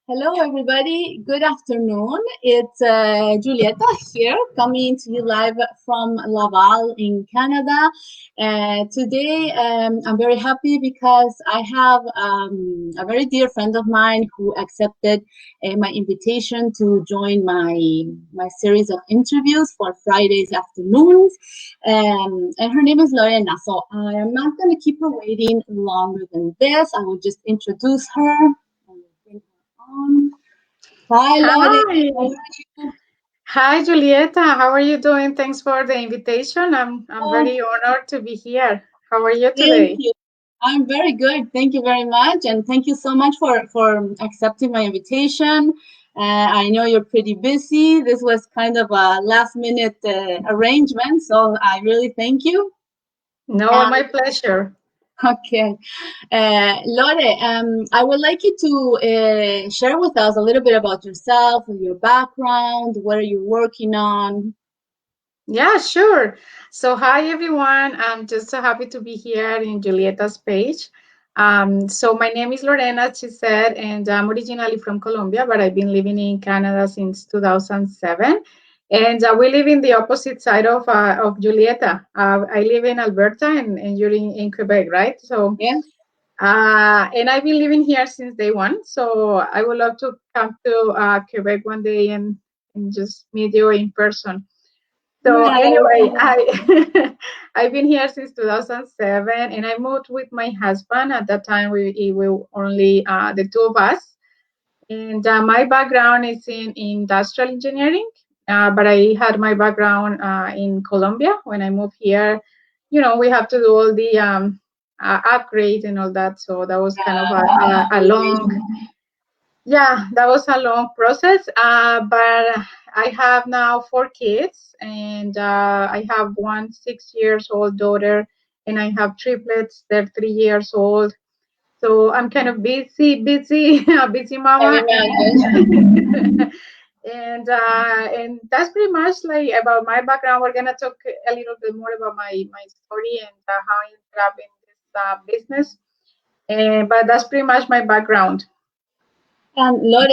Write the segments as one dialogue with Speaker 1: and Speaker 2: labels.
Speaker 1: Hello, everybody. Good afternoon. It's Giulietta here, coming to you live from Laval in Canada. Today, I'm very happy because I have a very dear friend of mine who accepted my invitation to join my series of interviews for Fridays afternoons. And her name is Lorena. So I am not going to keep her waiting longer than this. I will just introduce her. On. Hi, Lottie.
Speaker 2: Hi. Hi, Julieta. How are you doing? Thanks for the invitation. I'm
Speaker 1: Oh,
Speaker 2: very honored to be here. How are you
Speaker 1: thank
Speaker 2: today?
Speaker 1: you. I'm very good. Thank you very much. And thank you so much for accepting my invitation. I know you're pretty busy. This was kind of a last minute arrangement. So I really thank you.
Speaker 2: No,
Speaker 1: And
Speaker 2: my pleasure.
Speaker 1: okay. Lore, I would like you to share with us a little bit about yourself, your background, what are you working on?
Speaker 2: Yeah, sure. So, hi, everyone. I'm just so happy to be here in Julieta's page. So, my name is Lorena, she said, and I'm originally from Colombia, but I've been living in Canada since 2007. And we live in the opposite side of Julieta. I live in Alberta, and you're in Quebec, right? So,
Speaker 1: Yeah.
Speaker 2: and I've been living here since day one. So, I would love to come to Quebec one day and just meet you in person. So
Speaker 1: Yeah.
Speaker 2: anyway, I I've been here since 2007, and I moved with my husband. At that time, we were only the two of us. And my background is in industrial engineering, but I had my background in Colombia. When I moved here, we have to do all the upgrades and all that. So that was kind of a long, yeah, that was a long process, but I have now four kids, and I have one 6 years old daughter, and I have triplets. They're 3 years old. So I'm kind of busy, a busy
Speaker 1: I
Speaker 2: mama,
Speaker 1: imagine.
Speaker 2: and that's pretty much like about my background. We're gonna talk a little bit more about my story and how I ended up in this business. But that's pretty much my background.
Speaker 1: And Lore,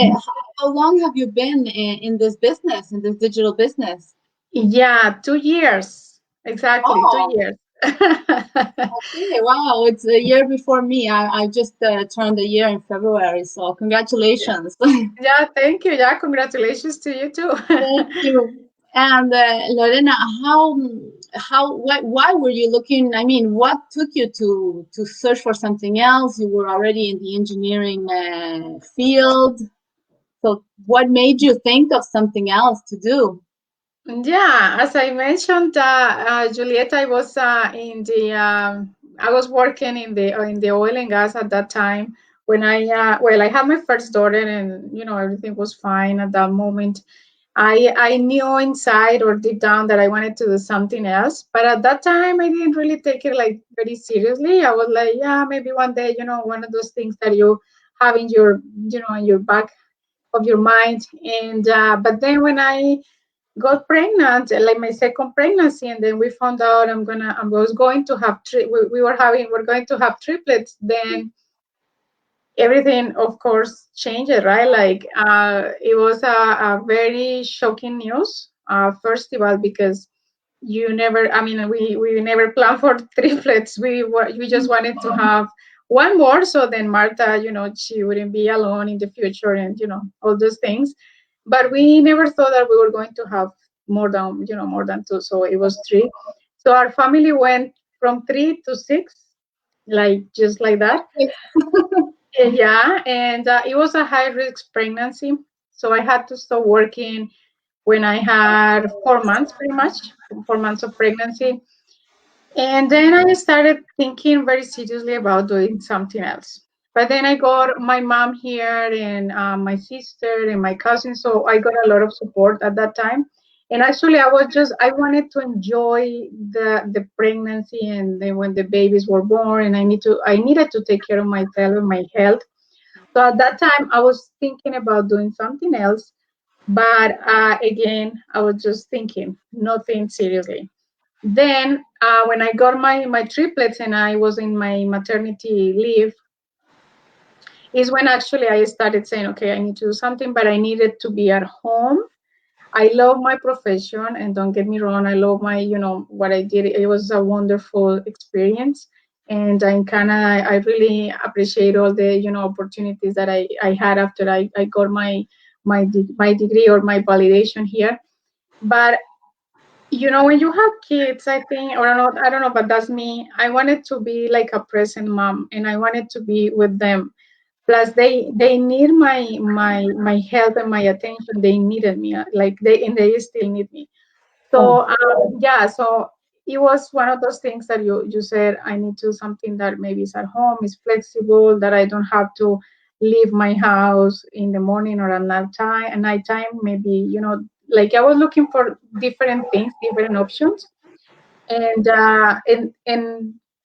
Speaker 1: how long have you been in this business, in this digital business?
Speaker 2: Yeah, 2 years. Exactly, two
Speaker 1: Oh,
Speaker 2: years.
Speaker 1: okay. Wow, it's a year before me. I just turned a year in February, so
Speaker 2: Yeah.
Speaker 1: congratulations.
Speaker 2: Yeah, thank you. Yeah, congratulations to you too.
Speaker 1: Thank you. And Lorena, why were you looking? I mean, what took you to search for something else? You were already in the engineering field, so what made you think of something else to do?
Speaker 2: Yeah, as I mentioned, Julieta, I was working in the oil and gas at that time when I had my first daughter, and everything was fine at that moment. I knew inside or deep down that I wanted to do something else, but at that time I didn't really take it like very seriously. I was like, yeah, maybe one day, one of those things that you have in in your back of your mind. And but then when I got pregnant, like my second pregnancy, and then we found out I was going to have we're going to have triplets. Then everything, of course, changed, right? Like it was a very shocking news. First of all, because you never, I mean, we never planned for triplets. We just wanted to have one more, so then Martha, she wouldn't be alone in the future, and all those things. But we never thought that we were going to have more than two. So it was three. So our family went from three to six, like just like that. Yeah, and it was a high risk pregnancy. So I had to stop working when I had 4 months, pretty much 4 months of pregnancy. And then I started thinking very seriously about doing something else. But then I got my mom here and my sister and my cousin. So I got a lot of support at that time. And actually, I wanted to enjoy the pregnancy, and then when the babies were born, and I needed to take care of myself and my health. So at that time, I was thinking about doing something else, but again, I was just thinking, nothing seriously. Then, when I got my triplets and I was in my maternity leave, is when actually I started saying, okay, I need to do something, but I needed to be at home. I love my profession, and don't get me wrong, I love my, what I did. It was a wonderful experience. And in Canada, I really appreciate all the, opportunities that I had after I got my degree or my validation here. But when you have kids, I think, or not, I don't know, but that's me. I wanted to be like a present mom, and I wanted to be with them. Plus, they need my help and my attention. They needed me, like they still need me.
Speaker 1: Yeah.
Speaker 2: So yeah, so it was one of those things that you said, I need to do something that maybe is at home, is flexible, that I don't have to leave my house in the morning or at nighttime. Maybe, like I was looking for different things, different options. And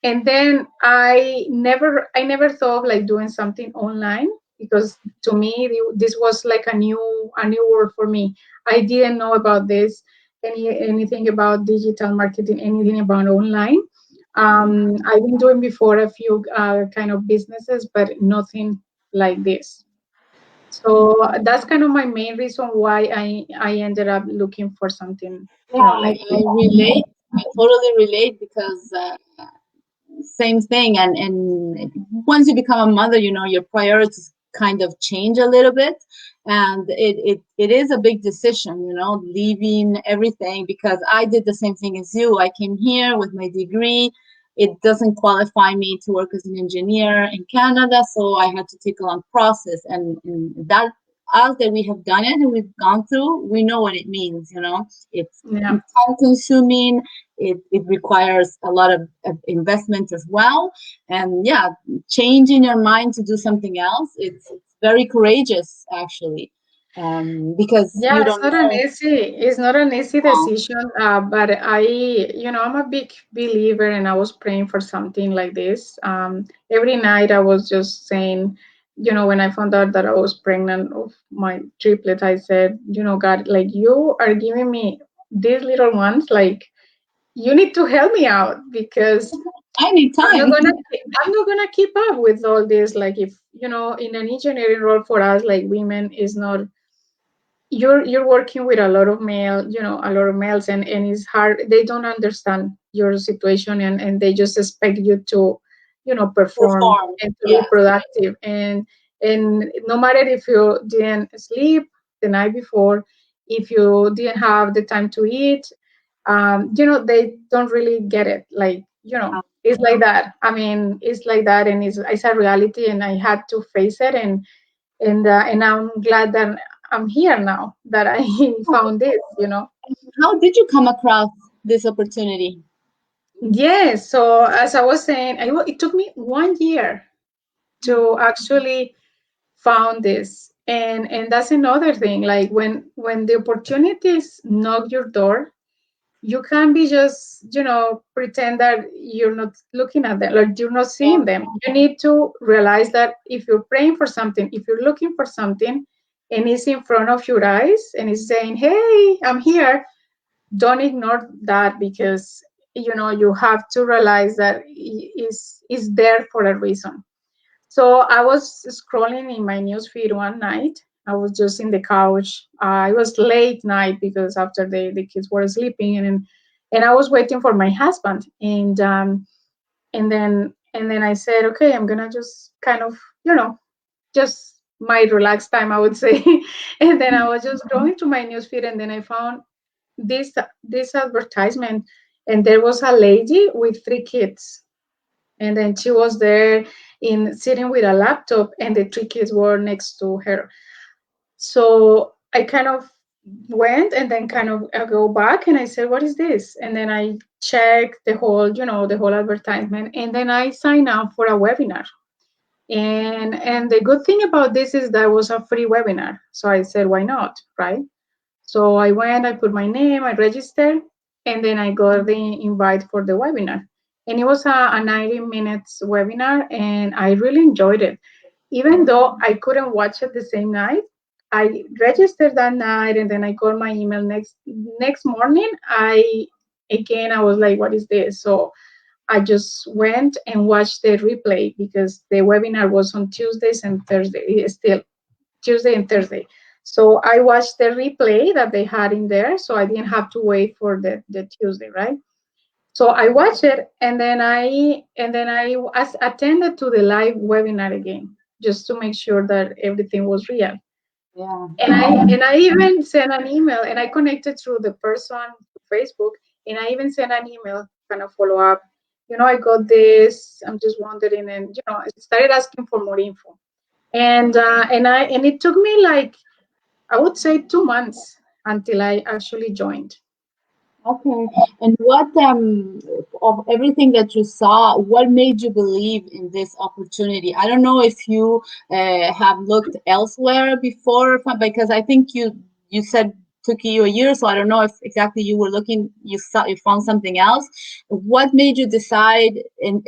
Speaker 2: and then I never thought of like doing something online, because to me this was like a new world for me. I didn't know about this, anything about digital marketing, anything about online. I've been doing before a few kind of businesses, but nothing like this. So that's kind of my main reason why I ended up looking for something,
Speaker 1: Yeah,
Speaker 2: like
Speaker 1: I relate. I totally relate because same thing. And once you become a mother, your priorities kind of change a little bit, and it is a big decision, leaving everything, because I did the same thing as you. I came here with my degree. It doesn't qualify me to work as an engineer in Canada, so I had to take a long process, and that us that we have done it and we've gone through, we know what it means. It's
Speaker 2: yeah.
Speaker 1: time consuming. It requires a lot of investment as well. And yeah, changing your mind to do something else, it's very courageous, actually, because
Speaker 2: Yeah,
Speaker 1: you
Speaker 2: it's
Speaker 1: don't
Speaker 2: not an
Speaker 1: know.
Speaker 2: easy, it's not an easy
Speaker 1: uh,
Speaker 2: decision, but I'm a big believer, and I was praying for something like this. Every night I was just saying, when I found out that I was pregnant of my triplet, I said, God, like you are giving me these little ones, like you need to help me out, because
Speaker 1: I need
Speaker 2: I'm not
Speaker 1: time.
Speaker 2: gonna I'm not gonna keep up with all this. Like if in an engineering role for us, like women, is not, you're working with a lot of a lot of males, and it's hard. They don't understand your situation, and they just expect you to perform
Speaker 1: Perform.
Speaker 2: and to be
Speaker 1: Yes.
Speaker 2: productive. And no matter if you didn't sleep the night before, if you didn't have the time to eat, they don't really get it. Like, it's like that. I mean, it's like that, and it's a reality, and I had to face it. And I'm glad that I'm here now, that I found this.
Speaker 1: How did you come across this opportunity?
Speaker 2: Yes. So as I was saying, it took me 1 year to actually found this, and that's another thing. Like when the opportunities knock your door, you can't be just pretend that you're not looking at them, like you're not
Speaker 1: Yeah.
Speaker 2: seeing them. You need to realize that if you're praying for something, if you're looking for something, and it's in front of your eyes and it's saying, hey, I'm here, don't ignore that, because you have to realize that is there for a reason. So I was scrolling in my newsfeed one night. I was just in the couch. It was late night, because after the kids were sleeping, and I was waiting for my husband. And then I said, okay, I'm gonna just kind of, just my relaxed time, I would say. And then I was just scrolling through my newsfeed, and then I found this advertisement, and there was a lady with 3 kids, and then she was there in sitting with a laptop, and the 3 kids were next to her. So I kind of went, and then kind of I go back, and I said, what is this? And then I checked the whole advertisement, and then I signed up for a webinar. And the good thing about this is that it was a free webinar, so I said, why not, right? So I went, I put my name, I registered, and then I got the invite for the webinar. And it was a 90 minutes webinar, and I really enjoyed it. Even though I couldn't watch it the same night, I registered that night, and then I got my email next morning. I was like, what is this? So I just went and watched the replay because the webinar was on Tuesdays and Thursday, still Tuesday and Thursday. So I watched the replay that they had in there, so I didn't have to wait for the Tuesday, right? So I watched it, and then I attended to the live webinar again, just to make sure that everything was real.
Speaker 1: Yeah.
Speaker 2: And I even sent an email, and I connected through the person to Facebook, and I even sent an email kind of follow up. I got this. I'm just wondering, and I started asking for more info, and it took me like, I would say, 2 months until I actually joined.
Speaker 1: Okay. And what of everything that you saw, what made you believe in this opportunity? I don't know if you have looked elsewhere before, because I think you said took you a year, so I don't know if exactly you were looking, you found something else. What made you decide and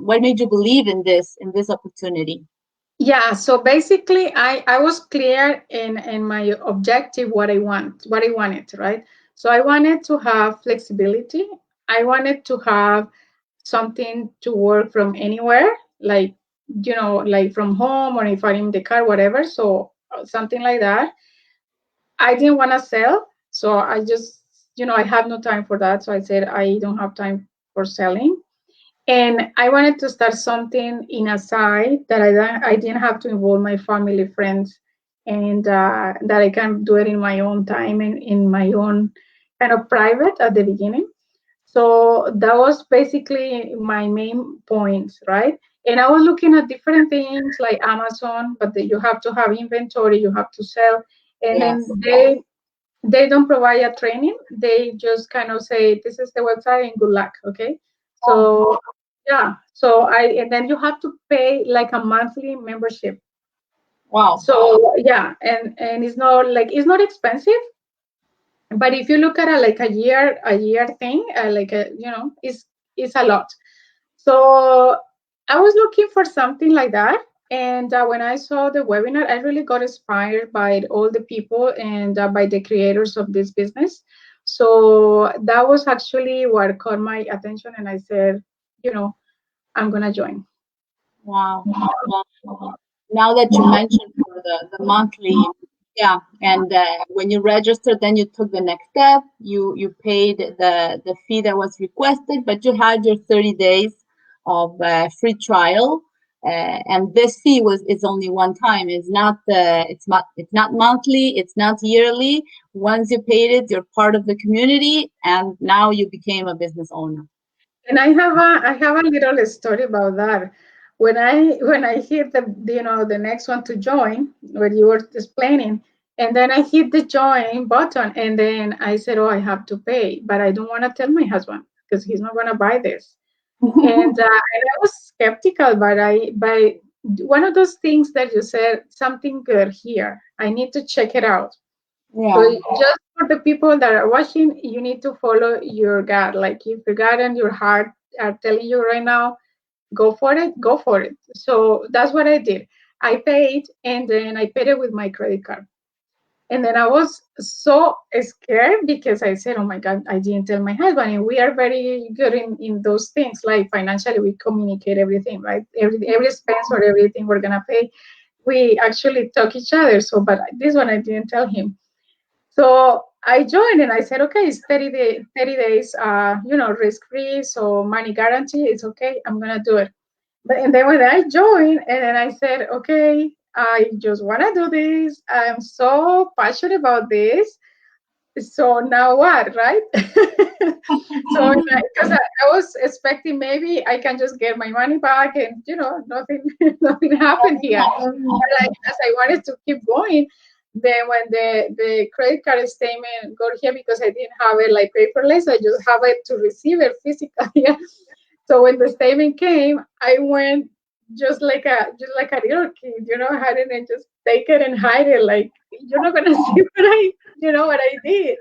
Speaker 1: what made you believe in this opportunity?
Speaker 2: Yeah, so basically I was clear in my objective, what I wanted, right? So I wanted to have flexibility. I wanted to have something to work from anywhere, like like from home, or if I'm in the car, whatever. So something like that. I didn't want to sell, so I just I have no time for that. So I said I don't have time for selling. And I wanted to start something in a side that I didn't have to involve my family, friends, and that I can do it in my own time and in my own kind of private at the beginning. So that was basically my main points, right? And I was looking at different things like Amazon, but you have to have inventory, you have to sell, and then
Speaker 1: Yes.
Speaker 2: they don't provide a training. They just kind of say, this is the website and good luck. Okay. So yeah. So and then you have to pay like a monthly membership.
Speaker 1: Wow.
Speaker 2: So yeah, and it's not expensive, but if you look at like a year thing, like it's a lot. So I was looking for something like that. And when I saw the webinar, I really got inspired by all the people and by the creators of this business. So that was actually what caught my attention. And I said, I'm going to join.
Speaker 1: Wow. Wow. Now that you mentioned for the monthly, yeah, and when you registered, then you took the next step. You paid the fee that was requested, but you had your 30 days of free trial, and this fee is only one time. It's not monthly. It's not yearly. Once you paid it, you're part of the community, and now you became a business owner.
Speaker 2: And I have a little story about that. When I hit the next one to join, what you were explaining, and then I hit the join button, and then I said, oh, I have to pay, but I don't want to tell my husband because he's not going to buy this. And I was skeptical, but one of those things that you said, something good here, I need to check it out.
Speaker 1: Yeah.
Speaker 2: So just for the people that are watching, you need to follow your gut. Like if your gut and your heart are telling you right now, go for it, go for it. So that's what I did. I paid, and then I paid it with my credit card. And then I was so scared because I said, oh my God, I didn't tell my husband. And we are very good in those things. Like financially, we communicate everything, right? Every expense or everything we're going to pay, we actually talk each other. So, but this one I didn't tell him. So I joined and I said, okay, it's 30 days, risk free. So money guarantee, it's okay. I'm going to do it. And then when I joined, and then I said, okay, I just want to do this. I'm so passionate about this. So now what, right? So because I was expecting maybe I can just get my money back and nothing nothing happened here. But as I wanted to keep going, then when the credit card statement got here, because I didn't have it like paperless, I just have it to receive it physically. So when the statement came, I went just like a little kid, hiding and just take it and hide it. Like, you're not gonna see what I did.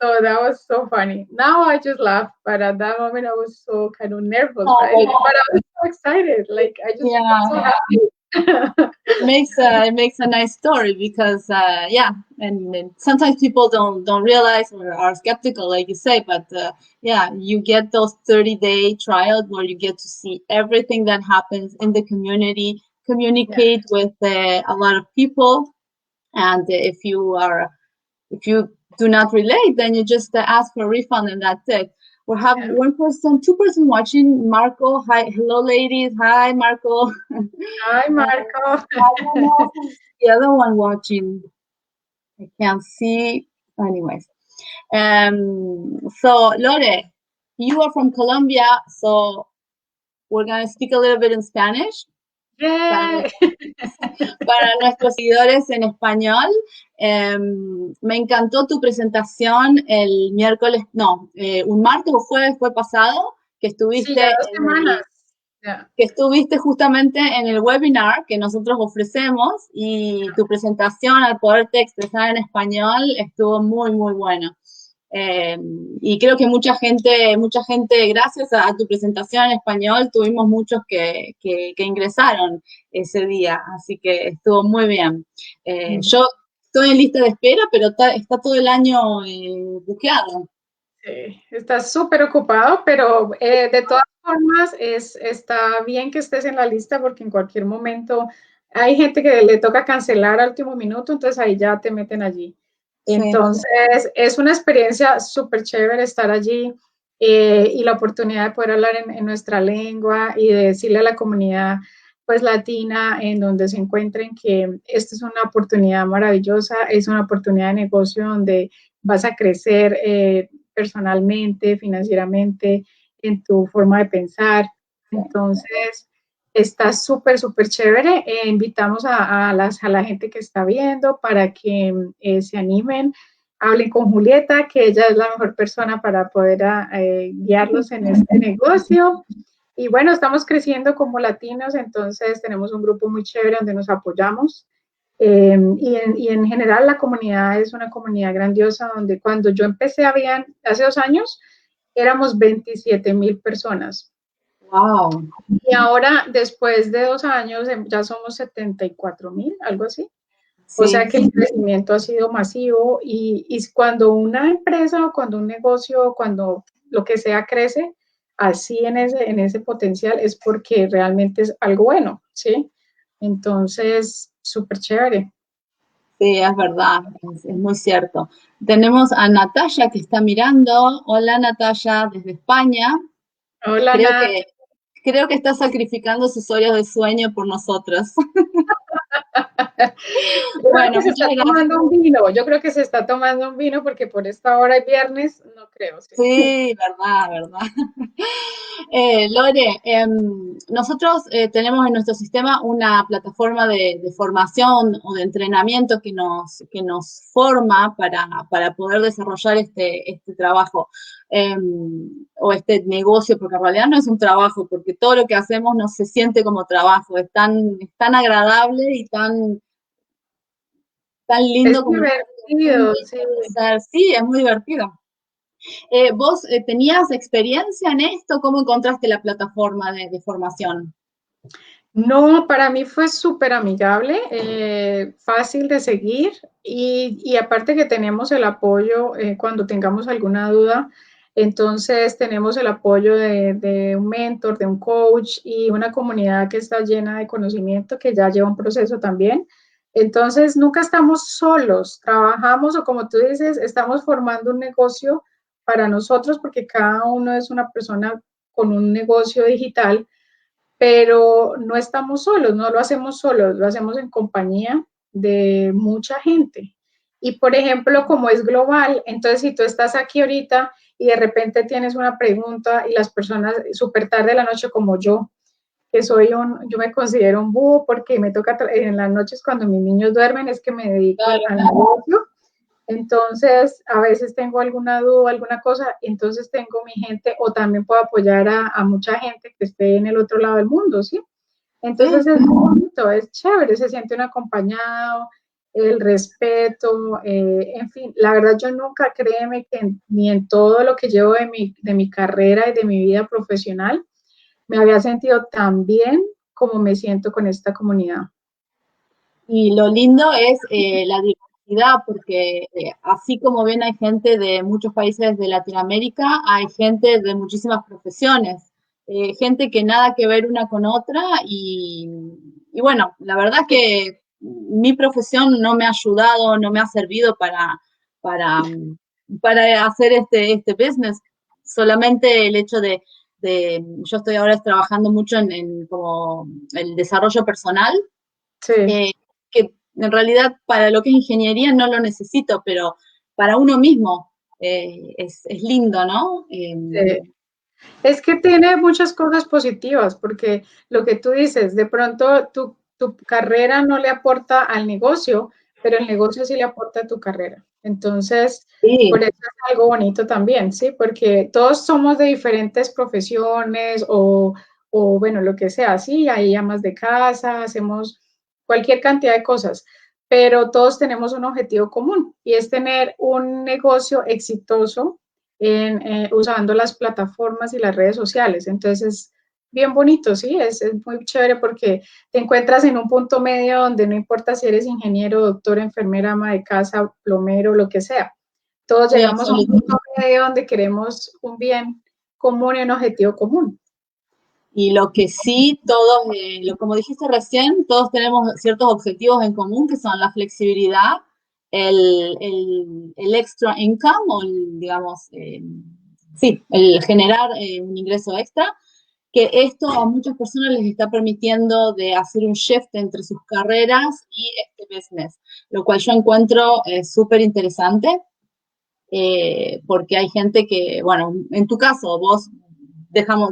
Speaker 2: So that was so funny. Now I just laugh, but at that moment I was so kind of nervous, right? But I was so excited. Like I just was so happy.
Speaker 1: it makes a nice story because yeah, and sometimes people don't realize or are skeptical, like you say, but yeah, you get those 30-day trials where you get to see everything that happens in the community,
Speaker 2: Yeah.
Speaker 1: communicate with a lot of people, and if you do not relate, then you just ask for a refund and that's it. We have
Speaker 2: Yeah.
Speaker 1: one person, two-person watching. Marco, hi, hello, ladies. Hi, Marco.
Speaker 2: Hi, Marco.
Speaker 1: I don't know who's the other one watching. I can't see. Anyways, so Lore, you are from Colombia, so we're gonna speak a little bit in Spanish para,
Speaker 2: Yay.
Speaker 1: para nuestros seguidores en español. Me encantó tu presentación el miércoles, no, un martes o jueves fue pasado, que
Speaker 2: Sí, ya
Speaker 1: estuviste
Speaker 2: 2 semanas. Ya.
Speaker 1: que estuviste justamente en el webinar que nosotros ofrecemos y tu presentación al poderte expresar en español estuvo muy, muy buena. Y creo que mucha gente, gracias a tu presentación en español, tuvimos muchos que ingresaron ese día, así que estuvo muy bien. Yo estoy en lista de espera, pero está todo el año buqueado.
Speaker 2: Sí, estás súper ocupado, pero de todas formas está bien que estés en la lista porque en cualquier momento hay gente que le toca cancelar al último minuto, entonces ahí ya te meten allí.
Speaker 1: Sí.
Speaker 2: Entonces es una experiencia súper chévere estar allí y la oportunidad de poder hablar en nuestra lengua y de decirle a la comunidad pues latina en donde se encuentren que esta es una oportunidad maravillosa, es una oportunidad de negocio donde vas a crecer personalmente, financieramente, en tu forma de pensar. Entonces, está súper, súper chévere. Invitamos a la gente que está viendo para que se animen, hablen con Julieta, que ella es la mejor persona para poder guiarlos en este negocio. Y bueno, estamos creciendo como latinos, entonces tenemos un grupo muy chévere donde nos apoyamos. Y en general la comunidad es una comunidad grandiosa donde cuando yo empecé hace 2 años, éramos 27,000 personas.
Speaker 1: Wow.
Speaker 2: Y ahora, después de 2 años, ya somos 74,000, algo así. O sea
Speaker 1: Sí.
Speaker 2: que el crecimiento ha sido masivo y cuando una empresa o cuando un negocio, cuando lo que sea crece así en ese potencial es porque realmente es algo bueno, ¿sí? Entonces, súper chévere.
Speaker 1: Sí, es verdad, es muy cierto. Tenemos a Natalia que está mirando. Hola Natalia, desde España.
Speaker 2: Hola,
Speaker 1: Creo
Speaker 2: Nat.
Speaker 1: que, creo que está sacrificando sus horas de sueño por nosotros.
Speaker 2: Yo creo
Speaker 1: Bueno,
Speaker 2: que se está
Speaker 1: muchas gracias.
Speaker 2: tomando un vino. Yo creo que se está tomando un vino porque por esta hora es viernes, no creo, sí.
Speaker 1: Sí, verdad, verdad. Lore, nosotros tenemos en nuestro sistema una plataforma de formación o de entrenamiento que nos forma para poder desarrollar este trabajo o este negocio, porque en realidad no es un trabajo, porque todo lo que hacemos no se siente como trabajo, es tan agradable y tan
Speaker 2: Es
Speaker 1: lindo comunicar con gente
Speaker 2: divertido,
Speaker 1: y
Speaker 2: sí.
Speaker 1: conocer. Sí, es muy divertido. ¿Vos tenías experiencia en esto? ¿Cómo encontraste la plataforma de formación?
Speaker 2: No, para mí fue súper amigable, fácil de seguir y aparte que tenemos el apoyo cuando tengamos alguna duda, entonces tenemos el apoyo de un mentor, de un coach y una comunidad que está llena de conocimiento que ya lleva un proceso también. Entonces nunca estamos solos, trabajamos o como tú dices, estamos formando un negocio para nosotros porque cada uno es una persona con un negocio digital, pero no estamos solos, no lo hacemos solos, lo hacemos en compañía de mucha gente. Y por ejemplo, como es global, entonces si tú estás aquí ahorita y de repente tienes una pregunta y las personas súper tarde de la noche como que yo me considero un búho porque me toca en las noches cuando mis niños duermen, es que me dedico
Speaker 1: Claro.
Speaker 2: al negocio. Entonces, a veces tengo alguna duda, alguna cosa, entonces tengo mi gente o también puedo apoyar a mucha gente que esté en el otro lado del mundo, ¿sí? Entonces
Speaker 1: Sí,
Speaker 2: es muy bonito, es chévere, se siente un acompañado, el respeto, en fin, la verdad yo nunca, créeme que ni en todo lo que llevo de mi carrera y de mi vida profesional, me había sentido tan bien como me siento con esta comunidad.
Speaker 1: Y lo lindo es la diversidad, porque así como bien hay gente de muchos países de Latinoamérica, hay gente de muchísimas profesiones, gente que nada que ver una con otra y bueno, la verdad es que mi profesión no me ha ayudado, no me ha servido para, para hacer este business, solamente el hecho yo estoy ahora trabajando mucho en como el desarrollo personal,
Speaker 2: Sí.
Speaker 1: eh, que en realidad para lo que es ingeniería no lo necesito, pero para uno mismo es lindo, ¿no?
Speaker 2: Es que tiene muchas cosas positivas, porque lo que tú dices, de pronto tu carrera no le aporta al negocio, pero el negocio sí le aporta a tu carrera. Entonces,
Speaker 1: Sí,
Speaker 2: por eso es algo bonito también, ¿sí? Porque todos somos de diferentes profesiones o bueno, lo que sea, sí, hay amas de casa, hacemos cualquier cantidad de cosas, pero todos tenemos un objetivo común y es tener un negocio exitoso usando las plataformas y las redes sociales. Entonces es bien bonito, ¿sí? Es muy chévere porque te encuentras en un punto medio donde no importa si eres ingeniero, doctor, enfermera, ama de casa, plomero, lo que sea. Todos
Speaker 1: sí,
Speaker 2: llegamos a un
Speaker 1: absolutamente.
Speaker 2: punto medio donde queremos un bien común y un objetivo común.
Speaker 1: Y lo que sí, todos, como dijiste recién, todos tenemos ciertos objetivos en común, que son la flexibilidad, el extra income, o digamos, sí, el generar un ingreso extra, que esto a muchas personas les está permitiendo de hacer un shift entre sus carreras y este business, lo cual yo encuentro súper interesante, porque hay gente que, bueno, en tu caso, vos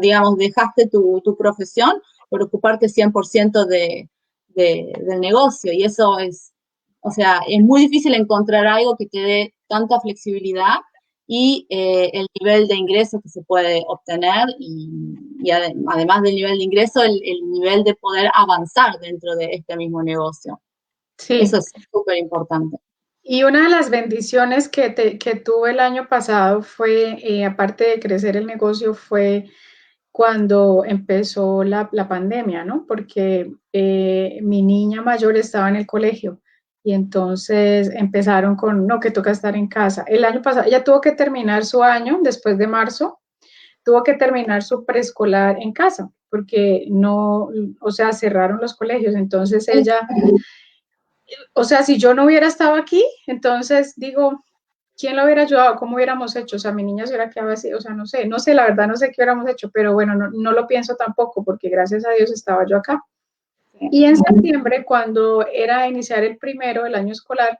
Speaker 1: digamos, dejaste tu profesión por ocuparte 100% del negocio y eso es, o sea, es muy difícil encontrar algo que te dé tanta flexibilidad y el nivel de ingreso que se puede obtener y además del nivel de ingreso, el nivel de poder avanzar dentro de este mismo negocio. Eso
Speaker 2: Sí,
Speaker 1: es súper importante.
Speaker 2: y una de las bendiciones que tuve el año pasado fue, aparte de crecer el negocio, fue cuando empezó la pandemia, ¿no? Porque mi niña mayor estaba en el colegio y entonces empezaron con, no, que toca estar en casa. El año pasado, ella tuvo que terminar su año, después de marzo, tuvo que terminar su preescolar en casa, porque no, o sea, cerraron los colegios. Entonces ella, o sea, si yo no hubiera estado aquí, entonces digo, ¿quién lo hubiera ayudado? ¿Cómo hubiéramos hecho? O sea, mi niña se hubiera quedado así, o sea, no sé, la verdad no sé qué hubiéramos hecho, pero bueno, no lo pienso tampoco, porque gracias a Dios estaba yo acá. Y en septiembre, cuando era iniciar el primero del año escolar,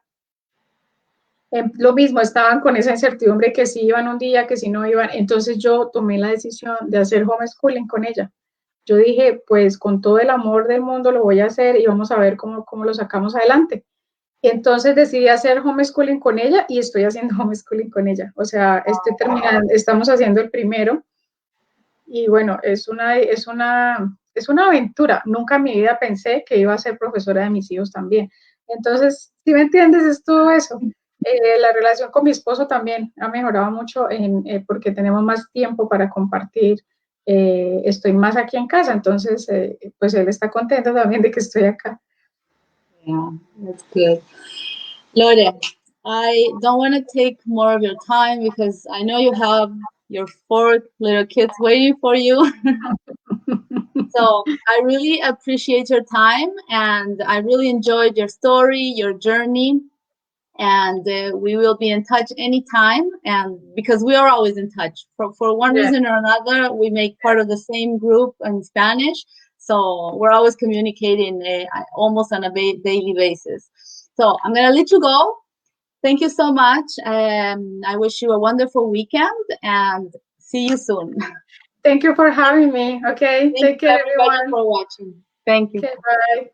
Speaker 2: lo mismo, estaban con esa incertidumbre que si iban un día, que si no iban, entonces yo tomé la decisión de hacer homeschooling con ella. Yo dije, pues con todo el amor del mundo lo voy a hacer y vamos a ver cómo lo sacamos adelante. Y entonces decidí hacer homeschooling con ella y estoy haciendo homeschooling con ella. O sea, estoy terminando, estamos haciendo el primero y bueno, es una aventura. Nunca en mi vida pensé que iba a ser profesora de mis hijos también. Entonces, si me entiendes, es todo eso. La relación con mi esposo también ha mejorado mucho porque tenemos más tiempo para compartir. Estoy más aquí en casa, entonces, pues él está contento también de que estoy acá.
Speaker 1: Yeah, that's good. Lore, I don't want to take more of your time because I know you have your four little kids waiting for you. So I really appreciate your time and I really enjoyed your story, your journey. And we will be in touch anytime. And because we are always in touch for one
Speaker 2: Yeah.
Speaker 1: reason or another, we make part of the same group in Spanish. So we're always communicating almost on a daily basis. So I'm going to let you go. Thank you so much. I wish you a wonderful weekend and see you soon.
Speaker 2: Thank you for having me. Okay,
Speaker 1: Thank
Speaker 2: take
Speaker 1: you
Speaker 2: care,
Speaker 1: everybody
Speaker 2: everyone.
Speaker 1: for watching. Thank you.
Speaker 2: Okay, bye.